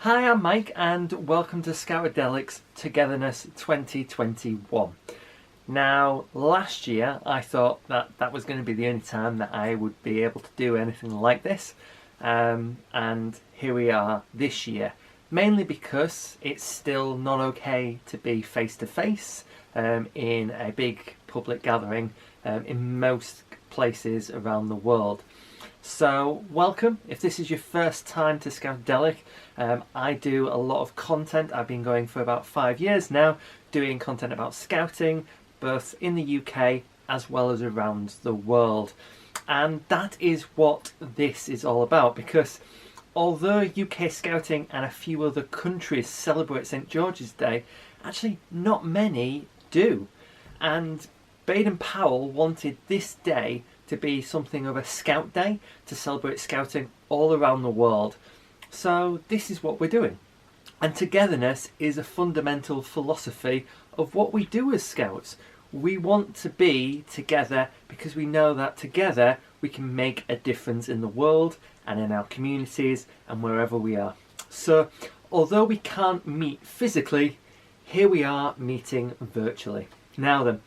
Hi, I'm Mike and welcome to Scoutadelic's Togetherness 2021. Now, last year I thought that was going to be the only time that I would be able to do anything like this, and here we are this year, mainly because it's still not okay to be face-to-face in a big public gathering in most places around the world. So welcome, if this is your first time to Scoutadelic. I do a lot of content. I've been going for about 5 years now, doing content about scouting, both in the UK as well as around the world. And that is what this is all about, because although UK Scouting and a few other countries celebrate St George's Day, actually not many do. And Baden-Powell wanted this day to be something of a Scout Day, to celebrate scouting all around the world. So this is what we're doing. And togetherness is a fundamental philosophy of what we do as Scouts. We want to be together because we know that together we can make a difference in the world and in our communities and wherever we are. So although we can't meet physically, here we are meeting virtually. Now then,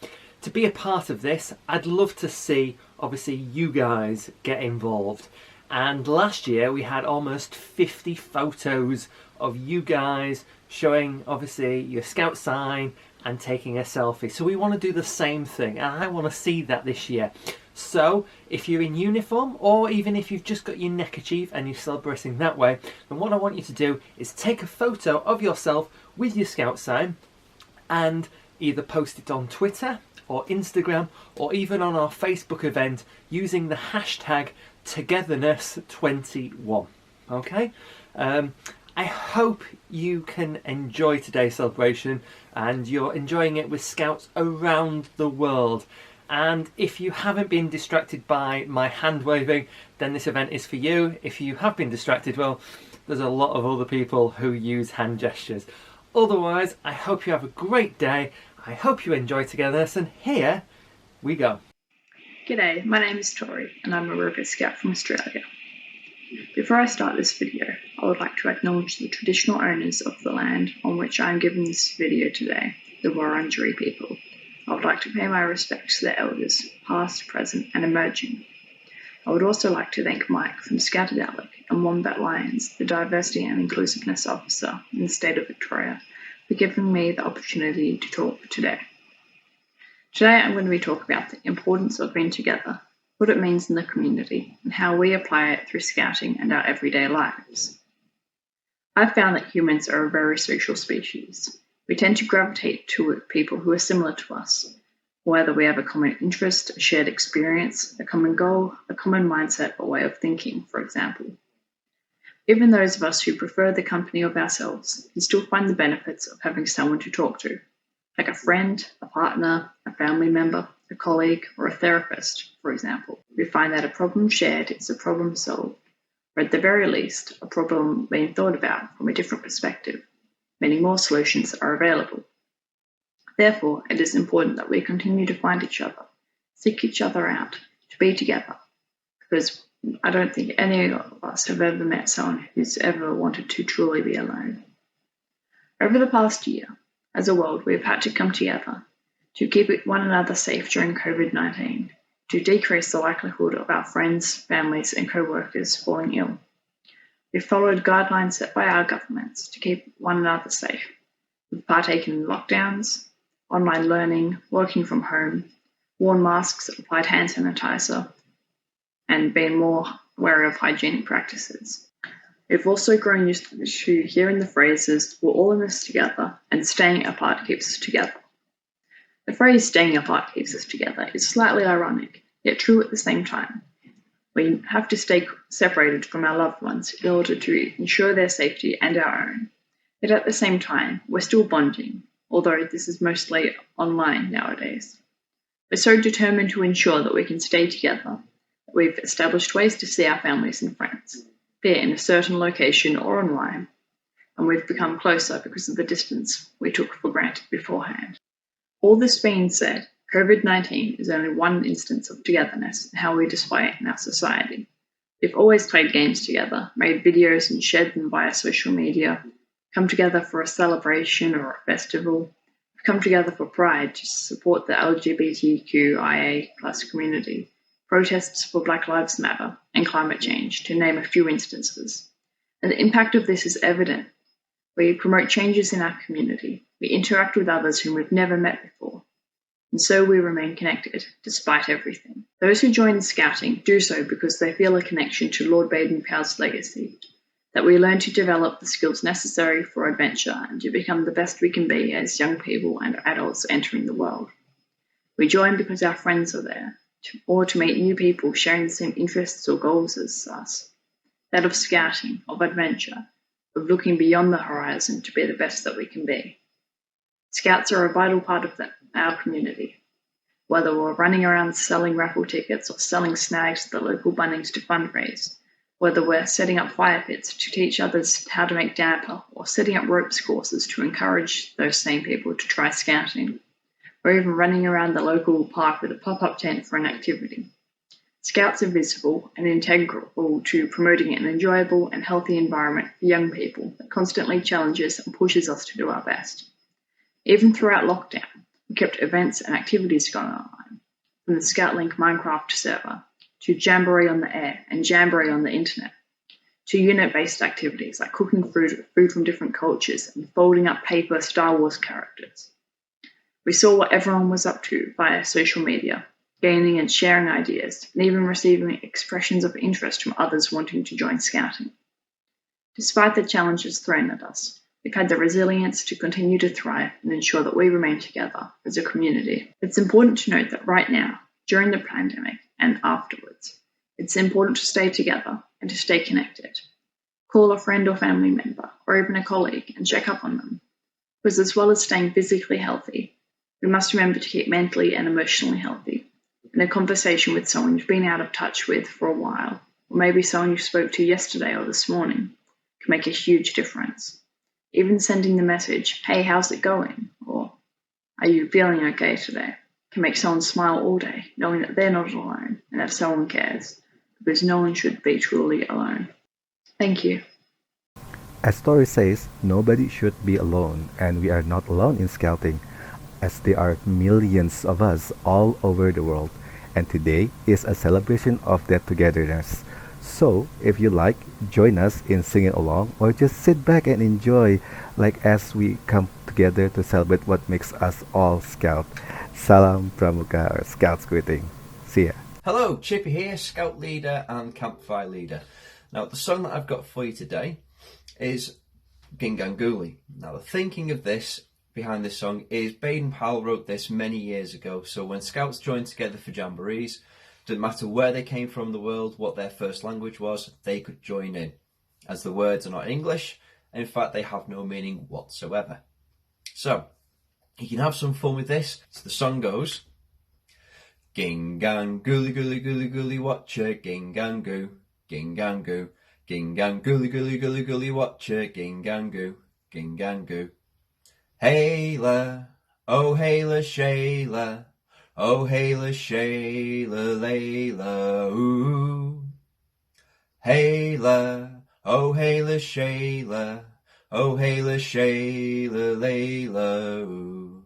to be a part of this, I'd love to see, obviously, you guys get involved. And last year we had almost 50 photos of you guys showing, obviously, your Scout sign and taking a selfie. So we want to do the same thing, and I want to see that this year. So if you're in uniform, or even if you've just got your neckerchief and you're celebrating that way, then what I want you to do is take a photo of yourself with your Scout sign and either post it on Twitter or Instagram, or even on our Facebook event using the hashtag Togetherness21. Okay? I hope you can enjoy today's celebration and you're enjoying it with Scouts around the world. And if you haven't been distracted by my hand waving, then this event is for you. If you have been distracted, well, there's a lot of other people who use hand gestures. Otherwise, I hope you have a great day. I hope you enjoy togetherness, and here we go. G'day, my name is Tori and I'm a River Scout from Australia. Before I start this video, I would like to acknowledge the traditional owners of the land on which I am giving this video today, the Wurundjeri people. I would like to pay my respects to their elders, past, present and emerging. I would also like to thank Mike from Scoutadelic and Wombat Lions, the Diversity and Inclusiveness Officer in the state of Victoria, for giving me the opportunity to talk today. Today I'm going to be talking about the importance of being together, what it means in the community, and how we apply it through scouting and our everyday lives. I've found that humans are a very social species. We tend to gravitate to people who are similar to us, whether we have a common interest, a shared experience, a common goal, a common mindset or way of thinking, for example. Even those of us who prefer the company of ourselves can still find the benefits of having someone to talk to, like a friend, a partner, a family member, a colleague, or a therapist, for example. We find that a problem shared is a problem solved, or at the very least, a problem being thought about from a different perspective. Many more solutions are available. Therefore, it is important that we continue to find each other, seek each other out, to be together, because I don't think any of us have ever met someone who's ever wanted to truly be alone. Over the past year, as a world, we've had to come together to keep one another safe during COVID-19, to decrease the likelihood of our friends, families, and co-workers falling ill. We've followed guidelines set by our governments to keep one another safe. We've partaken in lockdowns, online learning, working from home, worn masks, applied hand sanitizer, and been more aware of hygienic practices. We've also grown used to hearing the phrases, we're all in this together, and staying apart keeps us together. The phrase staying apart keeps us together is slightly ironic, yet true at the same time. We have to stay separated from our loved ones in order to ensure their safety and our own. Yet at the same time, we're still bonding, although this is mostly online nowadays. We're so determined to ensure that we can stay together. We've established ways to see our families and friends, be it in a certain location or online, and we've become closer because of the distance we took for granted beforehand. All this being said, COVID-19 is only one instance of togetherness and how we display it in our society. We've always played games together, made videos and shared them via social media, come together for a celebration or a festival. We've come together for Pride to support the LGBTQIA+ community, protests for Black Lives Matter, and climate change, to name a few instances. And the impact of this is evident. We promote changes in our community. We interact with others whom we've never met before. And so we remain connected, despite everything. Those who join Scouting do so because they feel a connection to Lord Baden-Powell's legacy, that we learn to develop the skills necessary for adventure and to become the best we can be as young people and adults entering the world. We join because our friends are there, or to meet new people sharing the same interests or goals as us. That of scouting, of adventure, of looking beyond the horizon to be the best that we can be. Scouts are a vital part of our community. Whether we're running around selling raffle tickets or selling snags at the local Bunnings to fundraise, whether we're setting up fire pits to teach others how to make damper or setting up ropes courses to encourage those same people to try scouting, or even running around the local park with a pop-up tent for an activity. Scouts are visible and integral to promoting an enjoyable and healthy environment for young people that constantly challenges and pushes us to do our best. Even throughout lockdown, we kept events and activities going online, from the ScoutLink Minecraft server, to Jamboree on the air and Jamboree on the internet, to unit-based activities like cooking food from different cultures and folding up paper Star Wars characters. We saw what everyone was up to via social media, gaining and sharing ideas, and even receiving expressions of interest from others wanting to join Scouting. Despite the challenges thrown at us, we've had the resilience to continue to thrive and ensure that we remain together as a community. It's important to note that right now, during the pandemic and afterwards, it's important to stay together and to stay connected. Call a friend or family member, or even a colleague, and check up on them. Because as well as staying physically healthy, we must remember to keep mentally and emotionally healthy. And a conversation with someone you've been out of touch with for a while, or maybe someone you spoke to yesterday or this morning, can make a huge difference. Even sending the message, "Hey, how's it going?" or "Are you feeling okay today?" can make someone smile all day, knowing that they're not alone and that someone cares, because no one should be truly alone. Thank you. As story says, nobody should be alone, and we are not alone in Scouting, as there are millions of us all over the world, and today is a celebration of that togetherness. So, if you like, join us in singing along, or just sit back and enjoy, like as we come together to celebrate what makes us all Scout. Salam Pramuka, or Scouts greeting. See ya. Hello, Chippy here, Scout leader and Campfire leader. Now, the song that I've got for you today is Ginganguli. Now, the thinking of this behind this song is Baden-Powell wrote this many years ago, so when Scouts joined together for jamborees, didn't matter where they came from in the world, what their first language was, they could join in, as the words are not English, and in fact they have no meaning whatsoever. So, you can have some fun with this. So the song goes, Ginganguli guli guli guli watcha, gingangu, gingangu, ginganguli guli guli guli watcha, gingangu, gingangu. Hayla, oh Hayla Shayla, oh Hayla Shayla Layla, ooh. Hayla, oh Hayla Shayla, oh Hayla Shayla Layla, ooh.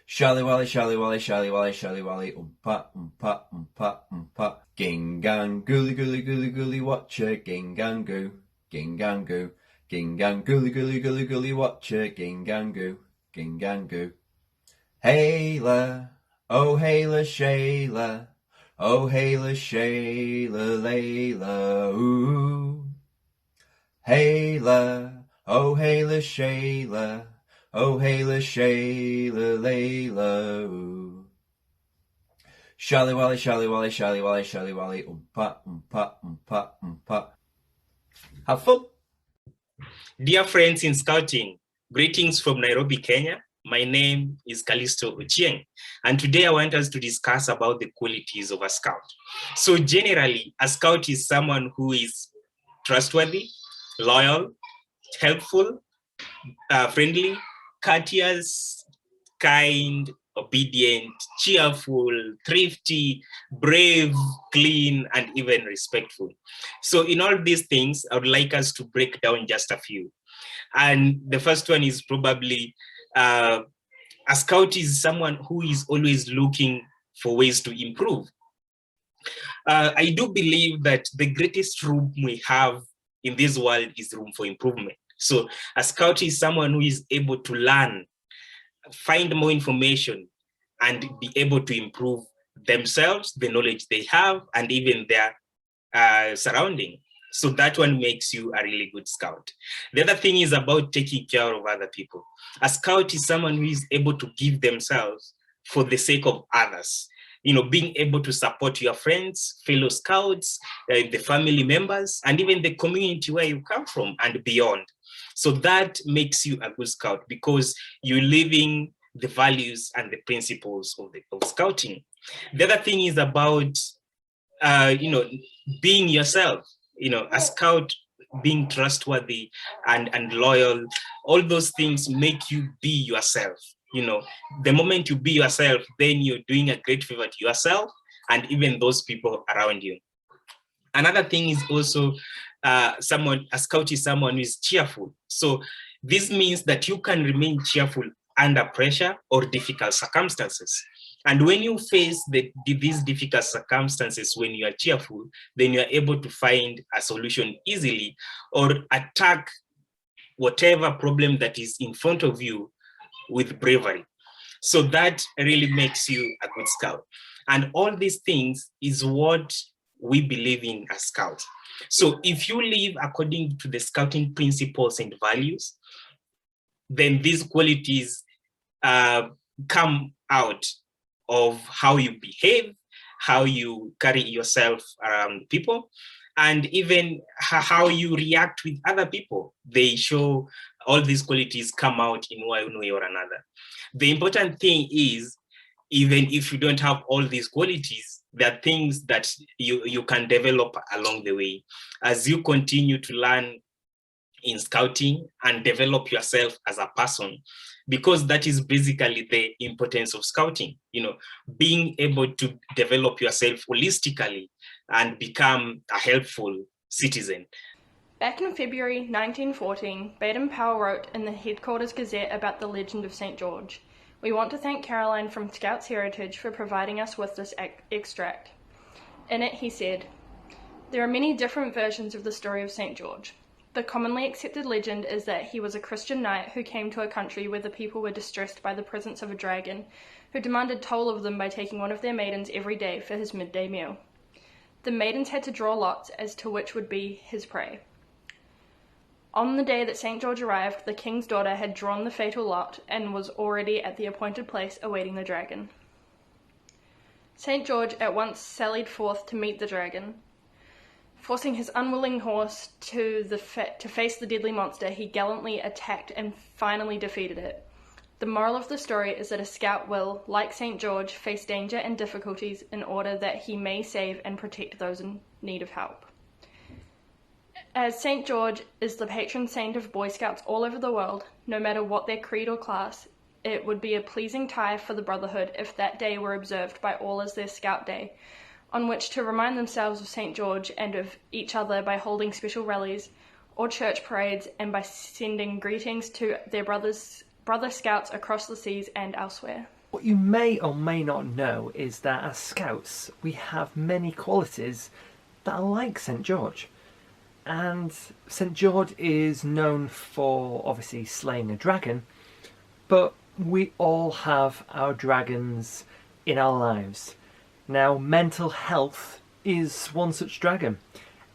Shally wally, shally wally, shally wally, shally wally, umpa, umpa, umpa, umpa. Ginganguli guli guli guli watcha, gingangu, gingangu. Ginganguli guli guli guli watcha, gingangu, gingangu. Hayla, oh Hayla Shayla, oh Hayla Shayla Layla, ooh. Hayla, oh Hayla Shayla, oh Hayla Shayla Layla, ooh. Shally wally, shally wally, shally wally, shally wally, umpa, umpa, umpa, umpa. Have fun! Dear friends in Scouting, greetings from Nairobi, Kenya. My name is Callisto Ochieng, and today I want us to discuss about the qualities of a Scout. So generally, a Scout is someone who is trustworthy, loyal, helpful, friendly, courteous, kind, obedient, cheerful, thrifty, brave, clean, and even respectful. So in all these things, I would like us to break down just a few. And the first one is probably a scout is someone who is always looking for ways to improve. I do believe that the greatest room we have in this world is room for improvement. So a scout is someone who is able to learn, find more information, and be able to improve themselves, the knowledge they have, and even their surrounding. So that one makes you a really good scout. The other thing is about taking care of other people. A scout is someone who is able to give themselves for the sake of others. You know, being able to support your friends, fellow scouts, the family members, and even the community where you come from and beyond. So that makes you a good scout because you're living the values and the principles of scouting. The other thing is about, being yourself. You know, a scout being trustworthy and loyal, all those things make you be yourself. You know, the moment you be yourself, then you're doing a great favor to yourself and even those people around you. Another thing is also a scout is someone who is cheerful. So this means that you can remain cheerful under pressure or difficult circumstances. And when you face these difficult circumstances, when you are cheerful, then you are able to find a solution easily or attack whatever problem that is in front of you with bravery. So that really makes you a good scout. And all these things is what we believe in as scouts. So if you live according to the scouting principles and values, then these qualities come out of how you behave, how you carry yourself around people, and even how you react with other people. They show all these qualities come out in one way or another. The important thing is, even if you don't have all these qualities, there are things that you can develop along the way as you continue to learn in scouting and develop yourself as a person, because that is basically the importance of scouting, you know, being able to develop yourself holistically and become a helpful citizen. Back in February 1914, Baden-Powell wrote in the Headquarters Gazette about the legend of St. George. We want to thank Caroline from Scouts Heritage for providing us with this extract. In it, he said, "There are many different versions of the story of St. George. The commonly accepted legend is that he was a Christian knight who came to a country where the people were distressed by the presence of a dragon, who demanded toll of them by taking one of their maidens every day for his midday meal. The maidens had to draw lots as to which would be his prey. On the day that St. George arrived, the king's daughter had drawn the fatal lot and was already at the appointed place awaiting the dragon. St. George at once sallied forth to meet the dragon. Forcing his unwilling horse to face the deadly monster, he gallantly attacked and finally defeated it. The moral of the story is that a scout will, like St. George, face danger and difficulties in order that he may save and protect those in need of help. As St. George is the patron saint of Boy Scouts all over the world, no matter what their creed or class, it would be a pleasing tie for the brotherhood if that day were observed by all as their Scout Day, on which to remind themselves of St. George and of each other by holding special rallies or church parades and by sending greetings to their brother Scouts across the seas and elsewhere." What you may or may not know is that as Scouts we have many qualities that are like St. George. And St. George is known for obviously slaying a dragon, but we all have our dragons in our lives. Now, mental health is one such dragon.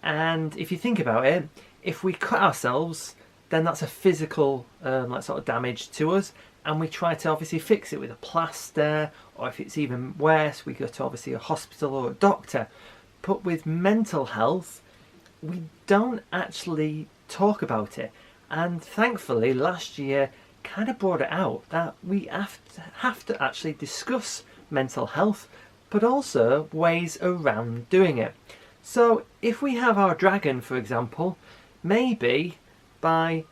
And if you think about it, if we cut ourselves, then that's a physical sort of damage to us, and we try to obviously fix it with a plaster, or if it's even worse, we go to obviously a hospital or a doctor. But with mental health, we don't actually talk about it. And thankfully, last year kind of brought it out that we have to actually discuss mental health, but also ways around doing it. So if we have our dragon, for example, maybe by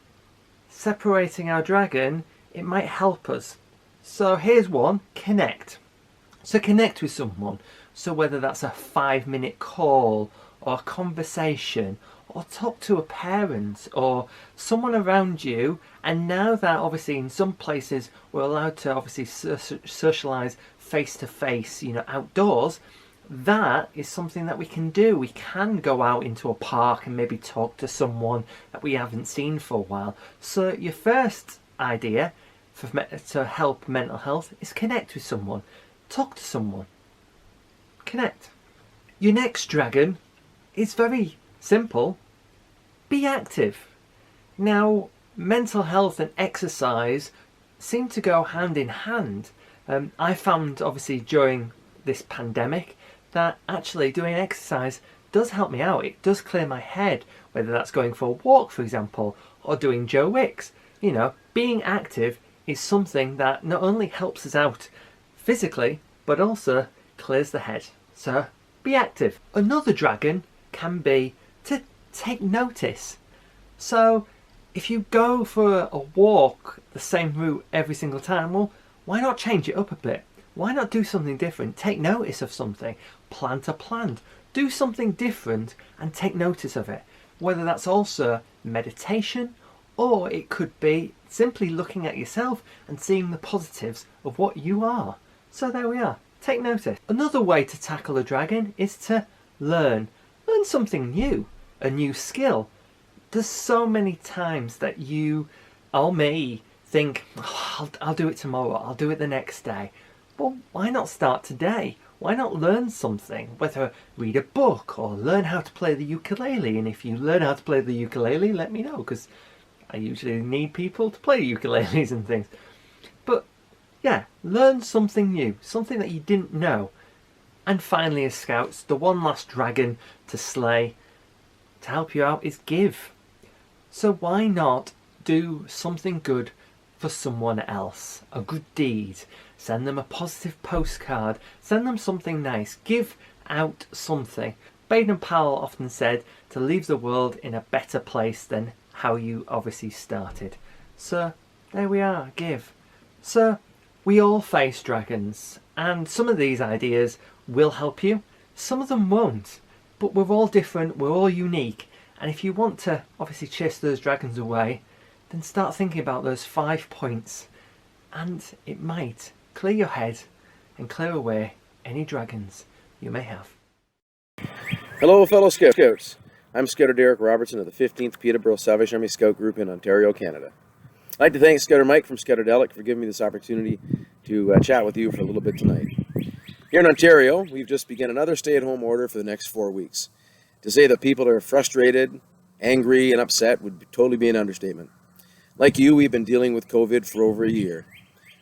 separating our dragon, it might help us. So here's one, connect. So connect with someone. So whether that's a 5-minute call or a conversation, or talk to a parent or someone around you. And now that obviously in some places we're allowed to obviously socialise face to face, outdoors, that is something that we can do. We can go out into a park and maybe talk to someone that we haven't seen for a while. So your first idea to help mental health is connect with someone. Talk to someone. Connect. Your next dragon is very simple. Be active. Now, mental health and exercise seem to go hand in hand. I found obviously during this pandemic that actually doing exercise does help me out. It does clear my head, whether that's going for a walk, for example, or doing Joe Wicks. Being active is something that not only helps us out physically, but also clears the head. So be active. Another dragon can be to take notice. So if you go for a walk the same route every single time, well, why not change it up a bit? Why not do something different? Take notice of something. Plant a plant. Do something different and take notice of it. Whether that's also meditation, or it could be simply looking at yourself and seeing the positives of what you are. So there we are. Take notice. Another way to tackle a dragon is to learn. Learn something new. A new skill. There's so many times that you or me think, I'll do it tomorrow, I'll do it the next day. Well, why not start today? Why not learn something? Whether read a book or learn how to play the ukulele. And if you learn how to play the ukulele, let me know, because I usually need people to play ukuleles and things. But yeah, learn something new, something that you didn't know. And finally, as scouts, the one last dragon to slay, to help you out, is give. So why not do something good for someone else? A good deed. Send them a positive postcard. Send them something nice. Give out something. Baden-Powell often said to leave the world in a better place than how you obviously started. So there we are, give. So we all face dragons, and some of these ideas will help you, some of them won't. But we're all different, we're all unique, and if you want to obviously chase those dragons away, then start thinking about those 5 points, and it might clear your head and clear away any dragons you may have. Hello fellow Scouts, I'm Scouter Derek Robertson of the 15th Peterborough Salvation Army Scout Group in Ontario, Canada. I'd like to thank Scouter Mike from Scoutadelic for giving me this opportunity to chat with you for a little bit tonight. Here in Ontario, we've just begun another stay-at-home order for the next 4 weeks. To say that people are frustrated, angry, and upset would totally be an understatement. Like you, we've been dealing with COVID for over a year.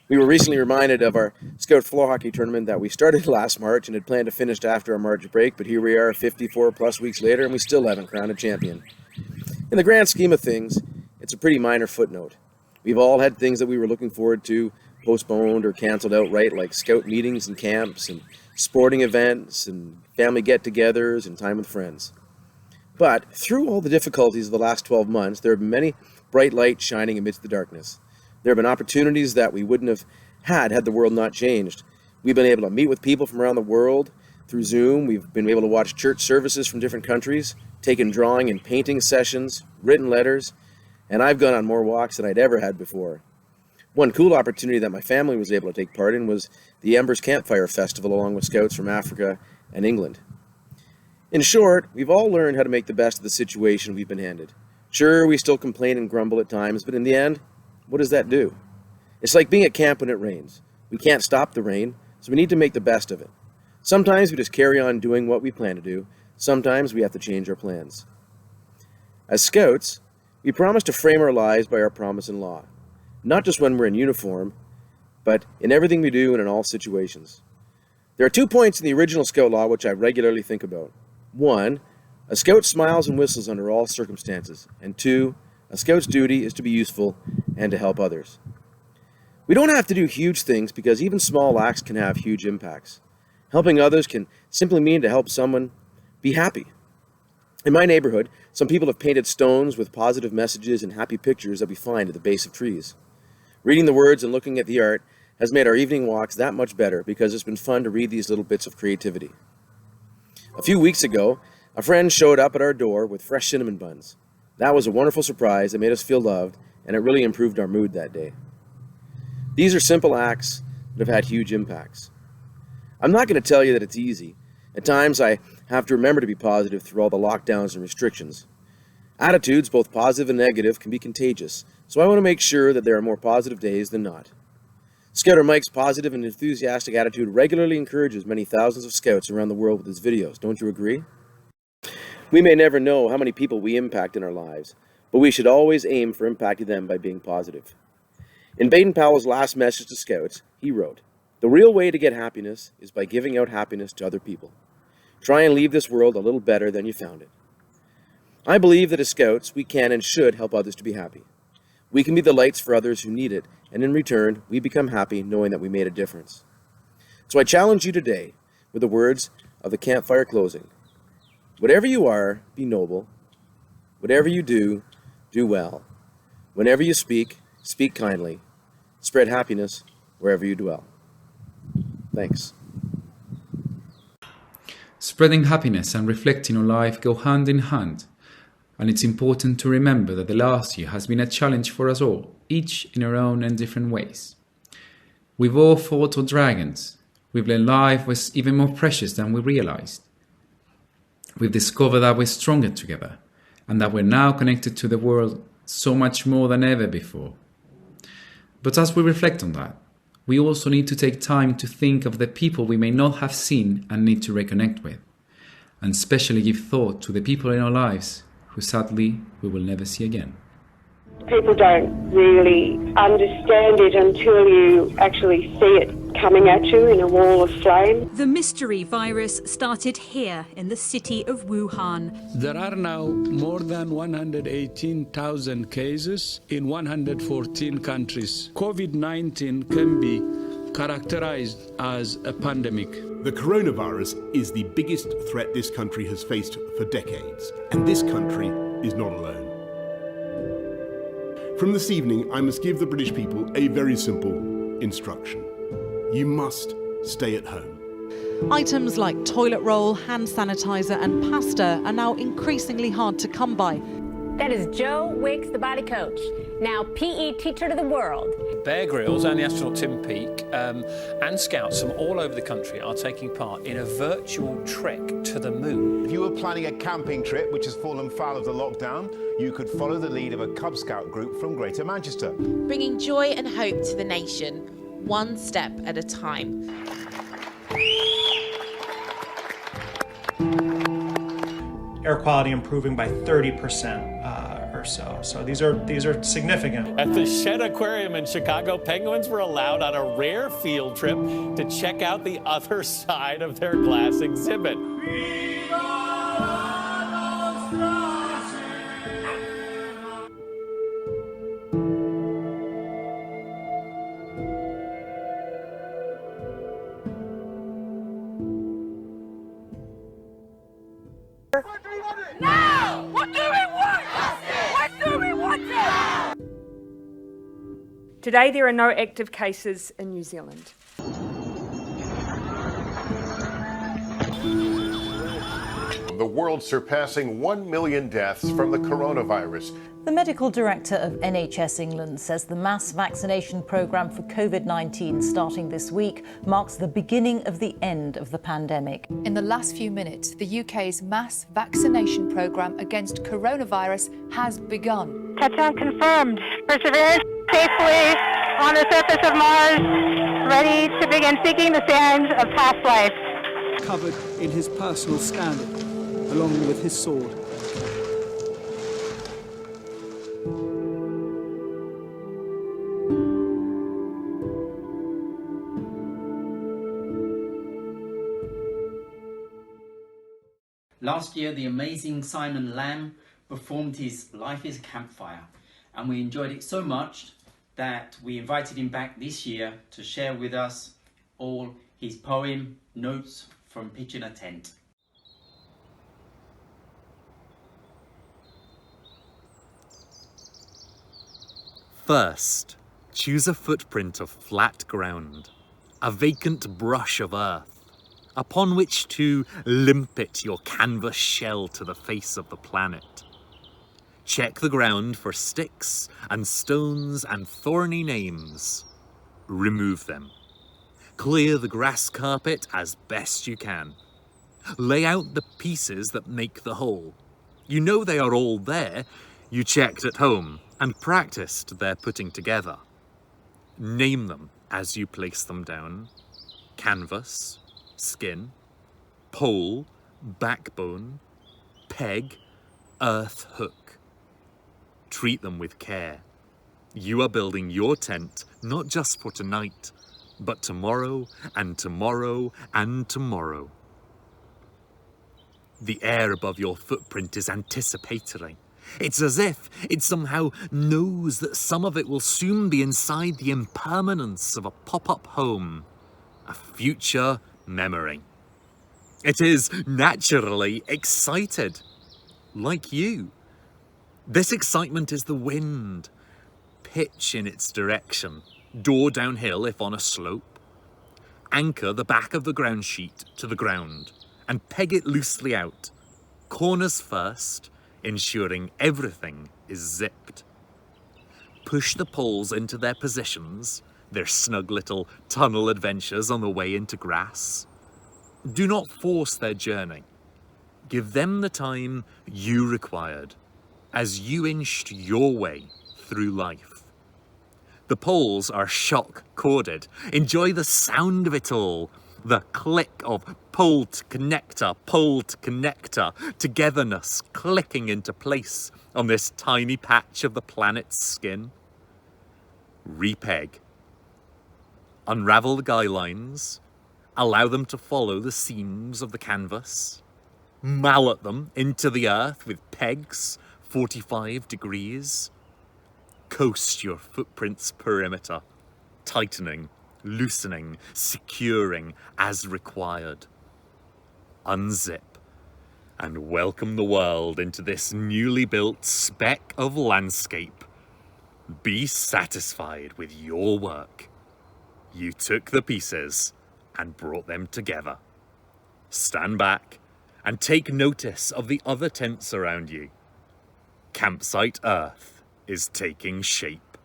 We were recently reminded of our Scout floor hockey tournament that we started last March and had planned to finish after our March break, but here we are 54 plus weeks later and we still haven't crowned a champion. In the grand scheme of things, it's a pretty minor footnote. We've all had things that we were looking forward to postponed or canceled outright, like scout meetings and camps and sporting events and family get-togethers and time with friends. But through all the difficulties of the last 12 months, there have been many bright lights shining amidst the darkness. There have been opportunities that we wouldn't have had the world not changed. We've been able to meet with people from around the world through Zoom. We've been able to watch church services from different countries, taken drawing and painting sessions, written letters, and I've gone on more walks than I'd ever had before. One cool opportunity that my family was able to take part in was the Embers Campfire Festival along with Scouts from Africa and England. In short, we've all learned how to make the best of the situation we've been handed. Sure, we still complain and grumble at times, but in the end, what does that do? It's like being at camp when it rains. We can't stop the rain, so we need to make the best of it. Sometimes we just carry on doing what we plan to do. Sometimes we have to change our plans. As Scouts, we promise to frame our lives by our promise and law. Not just when we're in uniform, but in everything we do and in all situations. There are 2 points in the original Scout law which I regularly think about. 1, a Scout smiles and whistles under all circumstances. And 2, a Scout's duty is to be useful and to help others. We don't have to do huge things because even small acts can have huge impacts. Helping others can simply mean to help someone be happy. In my neighborhood, some people have painted stones with positive messages and happy pictures that we find at the base of trees. Reading the words and looking at the art has made our evening walks that much better because it's been fun to read these little bits of creativity. A few weeks ago, a friend showed up at our door with fresh cinnamon buns. That was a wonderful surprise that made us feel loved, and it really improved our mood that day. These are simple acts that have had huge impacts. I'm not going to tell you that it's easy. At times, I have to remember to be positive through all the lockdowns and restrictions. Attitudes, both positive and negative, can be contagious, so I want to make sure that there are more positive days than not. Scouter Mike's positive and enthusiastic attitude regularly encourages many thousands of scouts around the world with his videos. Don't you agree? We may never know how many people we impact in our lives, but we should always aim for impacting them by being positive. In Baden-Powell's last message to scouts, he wrote, "The real way to get happiness is by giving out happiness to other people. Try and leave this world a little better than you found it." I believe that as scouts, we can and should help others to be happy. We can be the lights for others who need it, and in return, we become happy knowing that we made a difference. So I challenge you today with the words of the campfire closing. Whatever you are, be noble. Whatever you do, do well. Whenever you speak, speak kindly. Spread happiness wherever you dwell. Thanks. Spreading happiness and reflecting on life go hand in hand. And it's important to remember that the last year has been a challenge for us all, each in our own and different ways. We've all fought our dragons. We've learned life was even more precious than we realized. We've discovered that we're stronger together and that we're now connected to the world so much more than ever before. But as we reflect on that, we also need to take time to think of the people we may not have seen and need to reconnect with, and especially give thought to the people in our lives who sadly we will never see again. People don't really understand it until you actually see it coming at you in a wall of flame. The mystery virus started here in the city of Wuhan. There are now more than 118,000 cases in 114 countries. COVID-19 can be characterized as a pandemic. The coronavirus is the biggest threat this country has faced for decades, and this country is not alone. From this evening, I must give the British people a very simple instruction. You must stay at home. Items like toilet roll, hand sanitizer and pasta are now increasingly hard to come by. That is Joe Wicks, the body coach, now PE teacher to the world. Bear Grylls and the astronaut Tim Peake and scouts from all over the country are taking part in a virtual trek to the moon. If you were planning a camping trip which has fallen foul of the lockdown, you could follow the lead of a Cub Scout group from Greater Manchester. Bringing joy and hope to the nation, one step at a time. Air quality improving by 30% or so. So these are significant. At the Shed Aquarium in Chicago, penguins were allowed on a rare field trip to check out the other side of their glass exhibit. No! What do we want? What do we want now? Today there are no active cases in New Zealand. The world surpassing 1 million deaths from the coronavirus. The medical director of NHS England says the mass vaccination programme for COVID-19 starting this week marks the beginning of the end of the pandemic. In the last few minutes, the UK's mass vaccination programme against coronavirus has begun. Touchdown confirmed. Perseverance safely on the surface of Mars, ready to begin seeking the sands of past life. Covered in his personal standard, along with his sword. Last year, the amazing Simon Lamb performed his Life is a Campfire, and we enjoyed it so much that we invited him back this year to share with us all his poem, Notes from Pitching a Tent. First, Choose a footprint of flat ground, a vacant brush of earth, upon which to limpet your canvas shell to the face of the planet. Check the ground for sticks and stones and thorny names. Remove them. Clear the grass carpet as best you can. Lay out the pieces that make the whole. You know they are all there. You checked at home and practiced their putting together. Name them as you place them down. Canvas, skin, pole, backbone, peg, earth hook. Treat them with care. You are building your tent not just for tonight, but tomorrow and tomorrow and tomorrow. The air above your footprint is anticipatory. It's as if it somehow knows that some of it will soon be inside the impermanence of a pop-up home, a future memory. It is naturally excited, like you. This excitement is the wind. Pitch in its direction, door downhill if on a slope. Anchor the back of the ground sheet to the ground and peg it loosely out, corners first, ensuring everything is zipped. Push the poles into their positions, their snug little tunnel adventures on the way into grass. Do not force their journey. Give them the time you required as you inched your way through life. The poles are shock corded. Enjoy the sound of it all. The click of pole to connector, togetherness clicking into place on this tiny patch of the planet's skin. Repeg. Unravel the guy lines. Allow them to follow the seams of the canvas. Mallet them into the earth with pegs, 45 degrees. Coast your footprint's perimeter, tightening, loosening, securing as required. Unzip and welcome the world into this newly built speck of landscape. Be satisfied with your work. You took the pieces and brought them together. Stand back and take notice of the other tents around you. Campsite Earth is taking shape.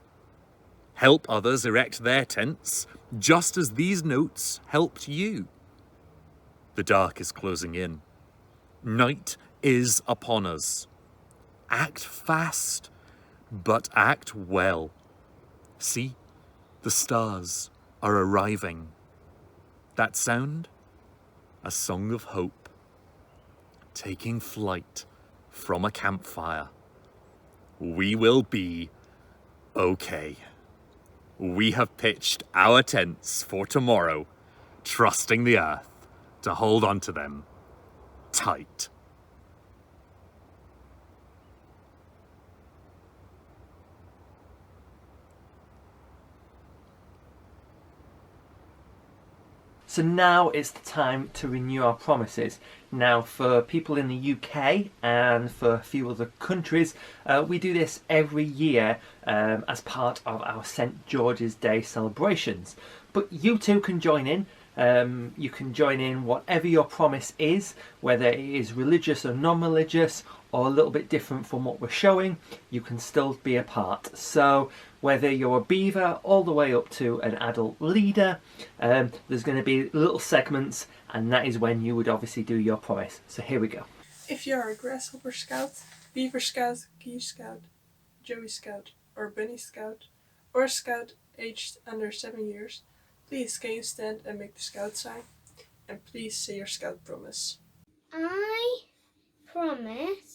Help others erect their tents, just as these notes helped you. The dark is closing in. Night is upon us. Act fast, but act well. See, the stars are arriving. That sound? A song of hope. Taking flight from a campfire. We will be okay. We have pitched our tents for tomorrow, trusting the earth to hold on to them tight. So now it's the time to renew our promises. Now for people in the UK and for a few other countries, we do this every year as part of our St George's Day celebrations. But you too can join in. You can join in whatever your promise is, whether it is religious or non-religious or a little bit different from what we're showing, you can still be a part. So whether you're a beaver all the way up to an adult leader, there's going to be little segments, and that is when you would obviously do your promise. So here we go. If you are a grasshopper scout, beaver scout, geese scout, joey scout, or bunny scout, or a scout aged under 7 years, please can you stand and make the scout sign? And please say your scout promise. I promise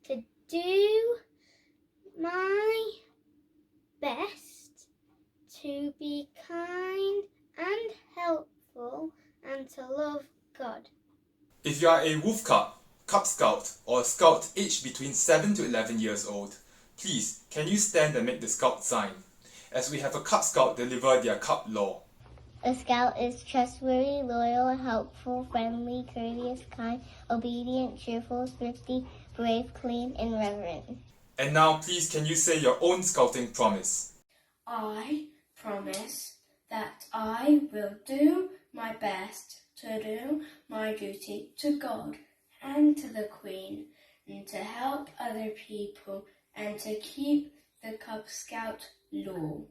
to do my best to be kind and helpful and to love God. If you are a wolf Cub Scout, or a scout aged between 7 to 11 years old, please can you stand and make the scout sign, as we have a Cub Scout deliver their Cub law. A scout is trustworthy, loyal, helpful, friendly, courteous, kind, obedient, cheerful, thrifty, brave, clean, and reverent. And now please can you say your own scouting promise. I promise that I will do my best to do my duty to God and to the Queen, and to help other people and to keep the Cub Scout law.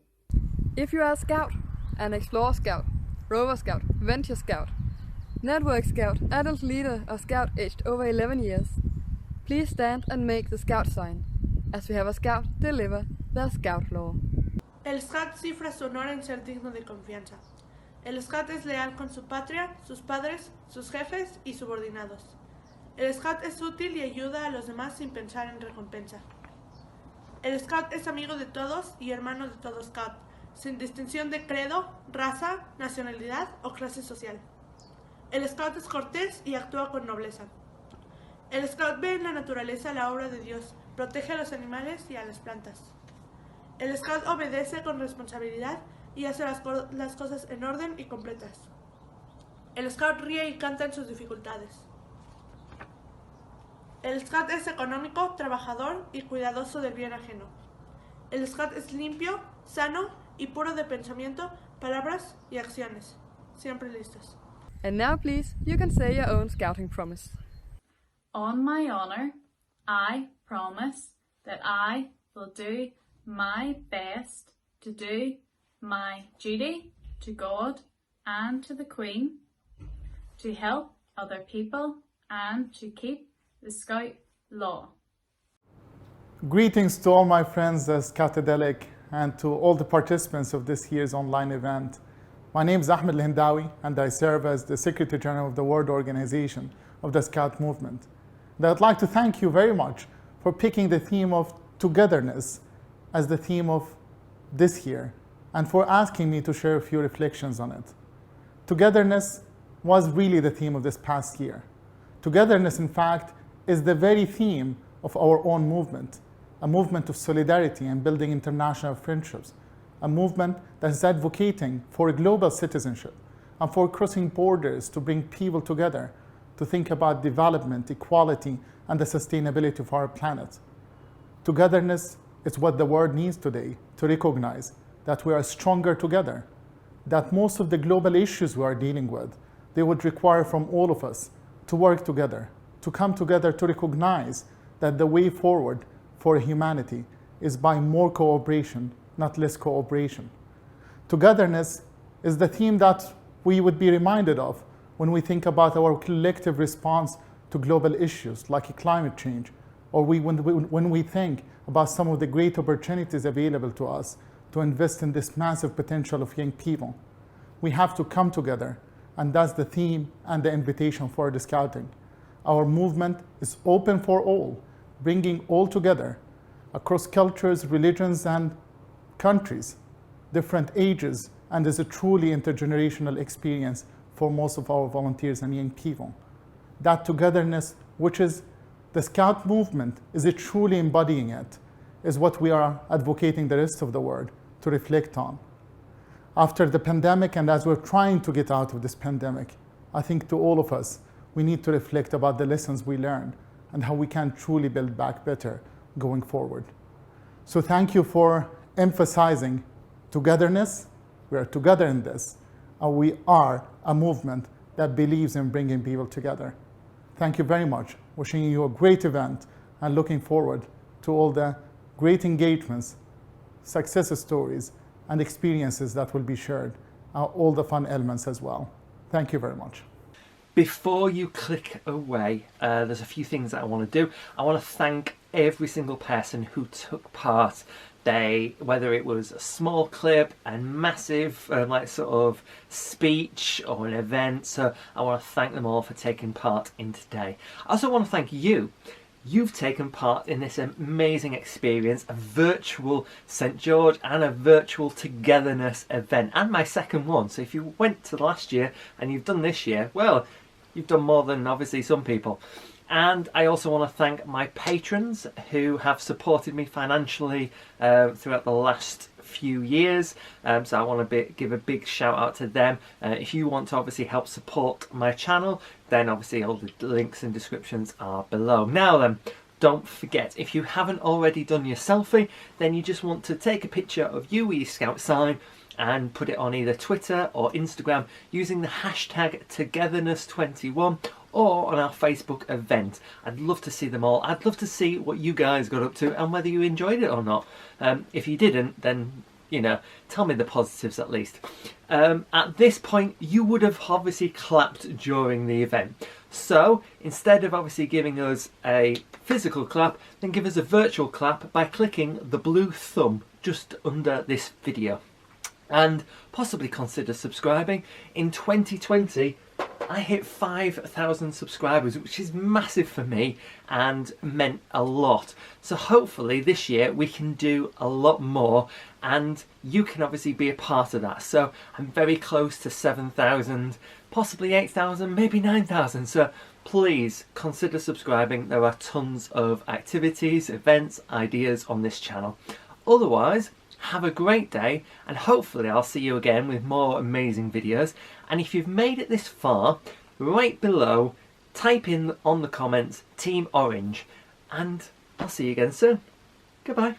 If you are a Scout, an Explorer Scout, Rover Scout, Venture Scout, Network Scout, Adult Leader or Scout aged over 11 years, please stand and make the Scout sign, as we have a Scout deliver the Scout law. El Scout cifra su honor en ser digno de confianza. El Scout es leal con su patria, sus padres, sus jefes y subordinados. El Scout es útil y ayuda a los demás sin pensar en recompensa. El Scout es amigo de todos y hermano de todo Scout, sin distinción de credo, raza, nacionalidad o clase social. El Scout es cortés y actúa con nobleza. El Scout ve en la naturaleza la obra de Dios, protege a los animales y a las plantas. El Scout obedece con responsabilidad y hace las cosas en orden y completas. El Scout ríe y canta en sus dificultades. El Scout es económico, trabajador y cuidadoso del bien ajeno. El Scout es limpio, sano y puro de pensamiento, palabras y acciones. Siempre listos. And now please, you can say your own Scouting promise. On my honour, I promise that I will do my best to do my duty to God and to the Queen, to help other people and to keep the Scout law. Greetings to all my friends at Scoutadelic and to all the participants of this year's online event. My name is Ahmed Al-Hindawi and I serve as the Secretary General of the World Organization of the Scout Movement. And I'd like to thank you very much for picking the theme of togetherness as the theme of this year and for asking me to share a few reflections on it. Togetherness was really the theme of this past year. Togetherness, in fact, is the very theme of our own movement, a movement of solidarity and building international friendships, a movement that is advocating for global citizenship and for crossing borders to bring people together to think about development, equality, and the sustainability of our planet. Togetherness is what the world needs today to recognize that we are stronger together, that most of the global issues we are dealing with, they would require from all of us to work together, to come together to recognize that the way forward for humanity is by more cooperation, not less cooperation. Togetherness is the theme that we would be reminded of when we think about our collective response to global issues like climate change, or when we think about some of the great opportunities available to us to invest in this massive potential of young people. We have to come together, and that's the theme and the invitation for the Scouting. Our movement is open for all, bringing all together across cultures, religions, and countries, different ages, and is a truly intergenerational experience for most of our volunteers and young people. That togetherness, which is the Scout movement, is it truly embodying it, is what we are advocating the rest of the world to reflect on. After the pandemic, and as we're trying to get out of this pandemic, I think to all of us, we need to reflect about the lessons we learned and how we can truly build back better going forward. So thank you for emphasizing togetherness. We are together in this, and we are a movement that believes in bringing people together. Thank you very much. Wishing you a great event and looking forward to all the great engagements, success stories, and experiences that will be shared, all the fun elements as well. Thank you very much. Before you click away, there's a few things that I want to do. I want to thank every single person who took part. Whether it was a small clip, a massive like sort of speech or an event, so I want to thank them all for taking part in today. I also want to thank you. You've taken part in this amazing experience, a virtual St. George and a virtual Togetherness event, and my second one. So if you went to last year and you've done this year, well, you've done more than obviously some people. And I also want to thank my patrons who have supported me financially throughout the last few years. So I want to give a big shout out to them. If you want to obviously help support my channel, then obviously all the links and descriptions are below. Now then, don't forget, if you haven't already done your selfie, then you just want to take a picture of you with your Scout sign and put it on either Twitter or Instagram using the hashtag Togetherness21 or on our Facebook event. I'd love to see them all. I'd love to see what you guys got up to and whether you enjoyed it or not. If you didn't, then, you know, tell me the positives at least. At this point, you would have obviously clapped during the event. So instead of obviously giving us a physical clap, then give us a virtual clap by clicking the blue thumb just under this video. And possibly consider subscribing. In 2020, I hit 5,000 subscribers, which is massive for me and meant a lot. So hopefully this year we can do a lot more and you can obviously be a part of that. So I'm very close to 7,000, possibly 8,000, maybe 9,000. So please consider subscribing. There are tons of activities, events, ideas on this channel. Otherwise, have a great day and hopefully I'll see you again with more amazing videos. And if you've made it this far, right below, type in on the comments Team Orange and I'll see you again soon. Goodbye.